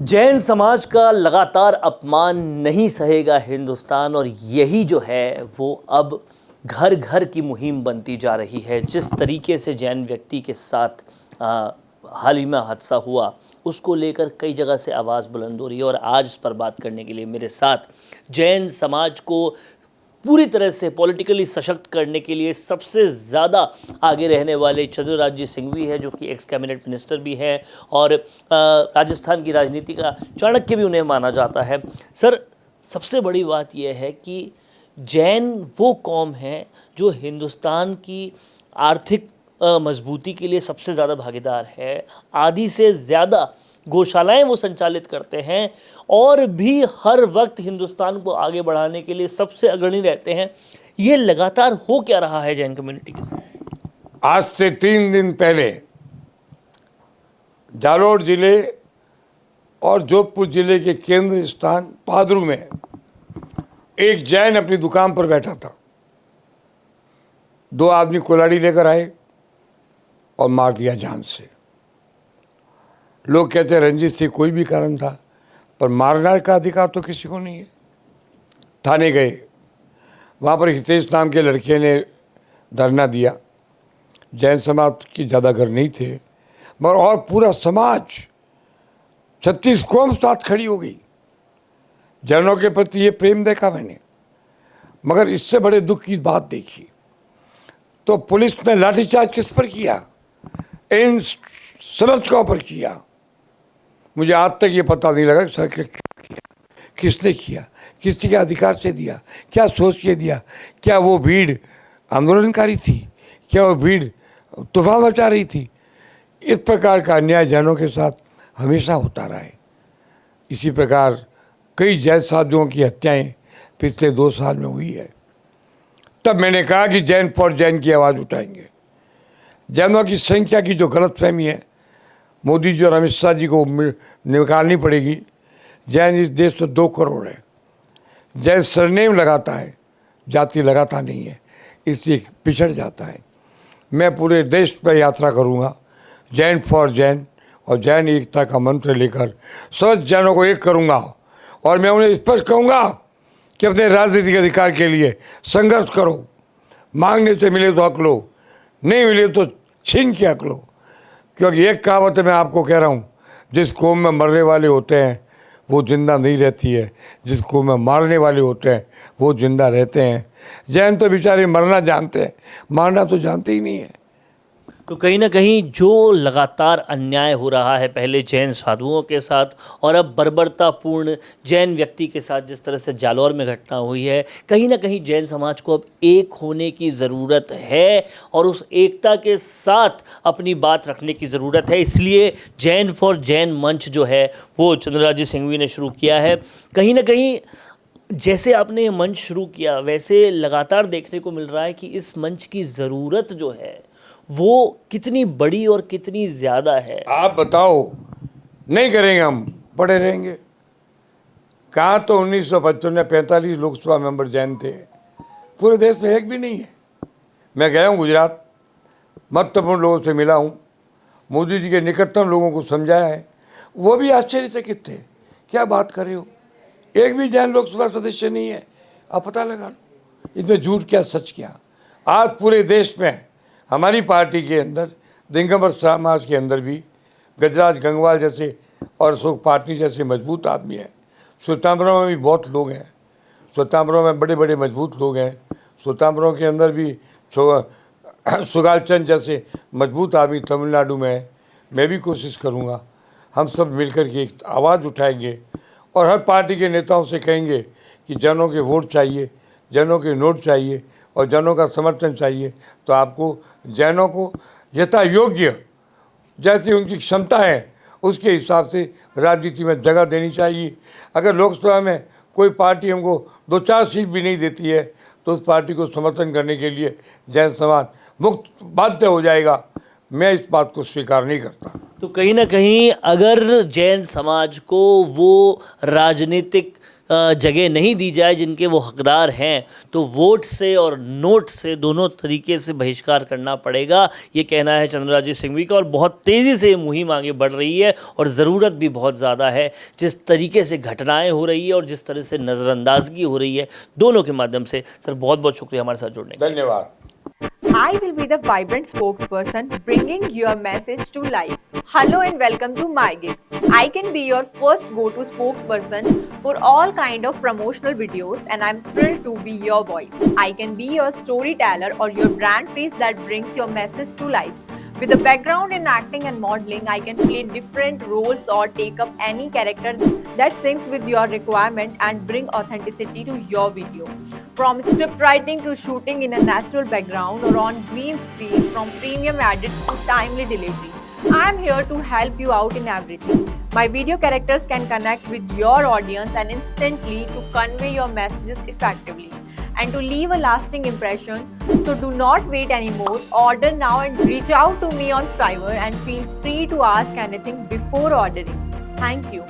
जैन समाज का लगातार अपमान नहीं सहेगा हिंदुस्तान और यही जो है वो अब घर घर की मुहिम बनती जा रही है। जिस तरीके से जैन व्यक्ति के साथ हाल ही में हादसा हुआ उसको लेकर कई जगह से आवाज़ बुलंद हो रही है और आज इस पर बात करने के लिए मेरे साथ जैन समाज को पूरी तरह से पॉलिटिकली सशक्त करने के लिए सबसे ज़्यादा आगे रहने वाले चंद्रराज सिंघवी है, जो कि एक्स कैबिनेट मिनिस्टर भी हैं और राजस्थान की राजनीति का चाणक्य भी उन्हें माना जाता है। सर, सबसे बड़ी बात यह है कि जैन वो कौम है जो हिंदुस्तान की आर्थिक मजबूती के लिए सबसे ज़्यादा भागीदार है। आधी से ज़्यादा गौशालाएं वो संचालित करते हैं और भी हर वक्त हिंदुस्तान को आगे बढ़ाने के लिए सबसे अग्रणी रहते हैं। ये लगातार हो क्या रहा है जैन कम्युनिटी के साथ? आज से 3 दिन पहले जालोर जिले और जोधपुर जिले के केंद्र स्थान पादरू में एक जैन अपनी दुकान पर बैठा था। 2 आदमी कुल्हाड़ी लेकर आए और मार दिया जान से। लोग कहते हैं रंजिश से कोई भी कारण था, पर मारने का अधिकार तो किसी को नहीं है। थाने गए, वहाँ पर हितेश नाम के लड़के ने धरना दिया। जैन समाज की ज़्यादा घर नहीं थे, मगर और पूरा समाज 36 कौम साथ खड़ी हो गई। जैनों के प्रति ये प्रेम देखा मैंने, मगर इससे बड़े दुख की बात देखी तो पुलिस ने लाठीचार्ज किस पर किया? इन समर्थकों पर किया। मुझे आज तक ये पता नहीं लगा कि सर क्या किया, किसने किया, किसके अधिकार से दिया, क्या सोच के दिया। क्या वो भीड़ आंदोलनकारी थी? क्या वो भीड़ तूफान मचा रही थी? इस प्रकार का अन्याय जैनों के साथ हमेशा होता रहा है। इसी प्रकार कई जैन साधुओं की हत्याएं पिछले 2 साल में हुई है। तब मैंने कहा कि जैन फॉर जैन की आवाज़ उठाएंगे। जैनों की संख्या की जो गलतफहमी है, मोदी जी और अमित शाह जी को निकालनी पड़ेगी। जैन इस देश में 2 करोड़ है। जैन सरनेम लगाता है, जाति लगाता नहीं है, इसलिए पिछड़ जाता है। मैं पूरे देश पर यात्रा करूंगा, जैन फॉर जैन और जैन एकता का मंत्र लेकर समस्त जैनों को एक करूंगा और मैं उन्हें स्पष्ट कहूँगा कि अपने राजनीतिक अधिकार के लिए संघर्ष करो। मांगने से मिले तो हक लो, नहीं मिले तो छीन के हक लो। क्योंकि एक कहावत मैं आपको कह रहा हूँ, जिस कौम में मरने वाले होते हैं वो जिंदा नहीं रहती है, जिस कौम में मारने वाले होते हैं वो जिंदा रहते हैं। जैन तो बेचारे मरना जानते हैं, मारना तो जानते ही नहीं है। तो कहीं ना कहीं जो लगातार अन्याय हो रहा है, पहले जैन साधुओं के साथ और अब बर्बरतापूर्ण जैन व्यक्ति के साथ, जिस तरह से जालौर में घटना हुई है, कहीं ना कहीं जैन समाज को अब एक होने की ज़रूरत है और उस एकता के साथ अपनी बात रखने की ज़रूरत है। इसलिए जैन फॉर जैन मंच जो है वो चंद्रराज सिंघवी ने शुरू किया है। कहीं ना कहीं जैसे आपने ये मंच शुरू किया, वैसे लगातार देखने को मिल रहा है कि इस मंच की ज़रूरत जो है वो कितनी बड़ी और कितनी ज़्यादा है। आप बताओ, नहीं करेंगे हम, पड़े रहेंगे। कहाँ तो 1955 में 45 लोकसभा मेंबर जैन थे, पूरे देश में एक भी नहीं है। मैं गया हूँ गुजरात, महत्वपूर्ण लोगों से मिला हूँ, मोदी जी के निकटतम लोगों को समझाया है, वो भी आश्चर्यचकित थे। क्या बात कर रहे हो, एक भी जैन लोकसभा सदस्य नहीं है? आप पता लगा लो, इसमें झूठ क्या सच क्या। आज पूरे देश में हमारी पार्टी के अंदर, दिगंबर समाज के अंदर भी गजराज गंगवाल जैसे और अशोक पाटनी जैसे मजबूत आदमी हैं। श्वेतांबरों में भी बहुत लोग हैं, श्वेतांबरों में बड़े बड़े मजबूत लोग हैं। श्वेतांबरों के अंदर भी सुगाल चंद जैसे मजबूत आदमी तमिलनाडु में है। मैं भी कोशिश करूँगा, हम सब मिलकर के एक आवाज़ उठाएंगे और हर पार्टी के नेताओं से कहेंगे कि जैनों के वोट चाहिए, जैनों के नोट चाहिए और जैनों का समर्थन चाहिए। तो आपको जैनों को यथा योग्य, जैसी उनकी क्षमता है उसके हिसाब से राजनीति में जगह देनी चाहिए। अगर लोकसभा में कोई पार्टी हमको 2-4 सीट भी नहीं देती है तो उस पार्टी को समर्थन करने के लिए जैन समाज मुक्त बाध्य हो जाएगा। मैं इस बात को स्वीकार नहीं करता। तो कहीं ना कहीं अगर जैन समाज को वो राजनीतिक जगह नहीं दी जाए जिनके वो हकदार हैं, तो वोट से और नोट से दोनों तरीके से बहिष्कार करना पड़ेगा, ये कहना है चंद्रराजीत सिंघवी का। और बहुत तेज़ी से ये मुहिम आगे बढ़ रही है और ज़रूरत भी बहुत ज़्यादा है। जिस तरीके से घटनाएं हो रही है और जिस तरह से नज़रअंदाजगी हो रही है, दोनों के माध्यम से सर बहुत बहुत शुक्रिया हमारे साथ जुड़ने का। धन्यवाद। I will be the vibrant spokesperson bringing your message to life. Hello and welcome to MyGig. I can be your first go-to spokesperson for all kind of promotional videos and I'm thrilled to be your voice. I can be your storyteller or your brand face that brings your message to life. With a background in acting and modeling, I can play different roles or take up any character that syncs with your requirement and bring authenticity to your video. From script writing to shooting in a natural background or on green screen, from premium edit to timely delivery, I am here to help you out in everything. My video characters can connect with your audience and instantly to convey your messages effectively and to leave a lasting impression. So do not wait anymore. Order now and reach out to me on Fiverr and feel free to ask anything before ordering. Thank you.